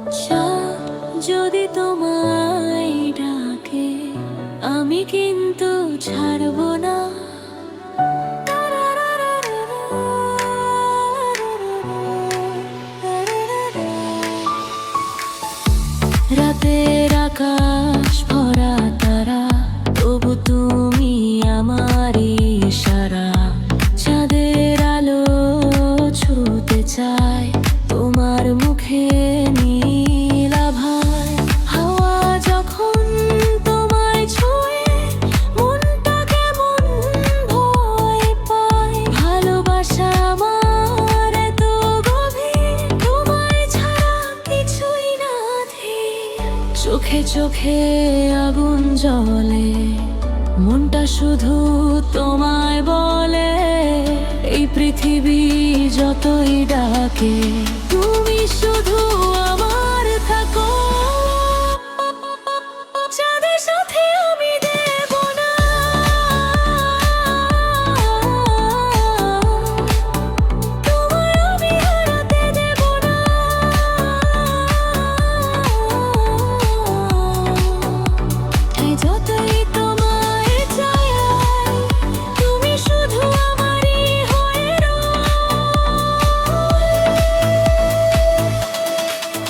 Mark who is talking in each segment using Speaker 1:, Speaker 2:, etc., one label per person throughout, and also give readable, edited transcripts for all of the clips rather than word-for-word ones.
Speaker 1: চাঁদ যদি তোমায় ডাকে, আমি কিন্তু ছাড়ব না। রাতের আকাশ ভরা তারা, তবু তুমি আমার ইশারা। চাঁদের আলো ছুঁতে চায় তোমার মুখে নীল আভায়। হাওয়া যখন তোমায় ছুঁয়ে, মনটা কেমন ভয় পায়। ভালোবাসা আমার এত গভীর, তোমায় ছাড়া কিছুই না ধীর। চোখে চোখে আগুন জ্বলে, মনটা শুধু তোমায় বলে। এই পৃথিবী যতই ডাকে, তুমি শুধু আমার থাকো। চাঁদের সাথে আমি দেব না, তোমায় আমি হারাতে দেব না। তাই যতই তোমায় চাই, তুমি শুধু আমারই হয়ে রও।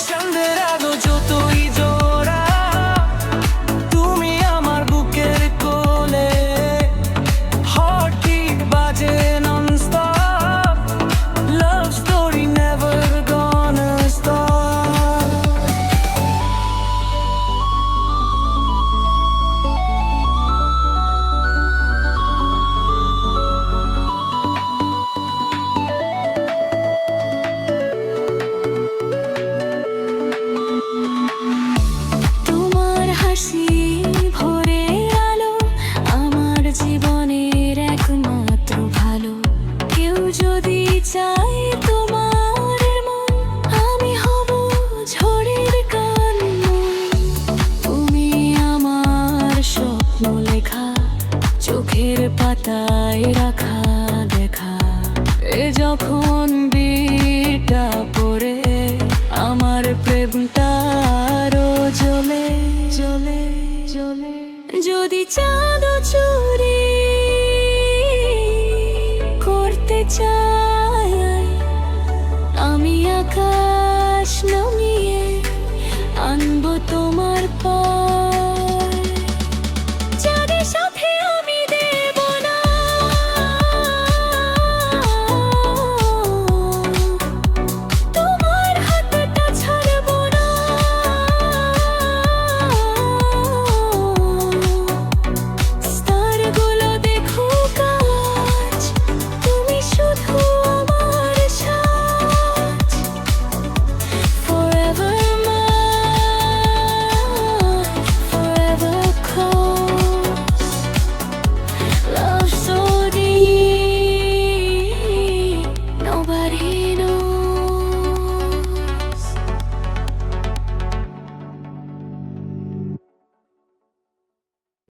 Speaker 2: চাঁদের আলো যতই জোড়া, তুমি আমার বুকের কোলে। হার্টবিট বাজে nonstop, love story never gonna stop.
Speaker 1: তোমার হাসি ভরে আলো, আমার জীবনের একমাত্র ভালো। কেউ যদি চায় তোমার মন, আমি হব ঝড়ের গান। তুমি আমার স্বপ্ন লেখা, চোখের পাতায় রাখা দেখা। এ যখন বিটা পড়ে, আমার প্রেমটা আরো জ্বলে জ্বলে জ্বলে। যদি চাঁদ চুরি করতে চাই, আমি আকাশ নামিয়ে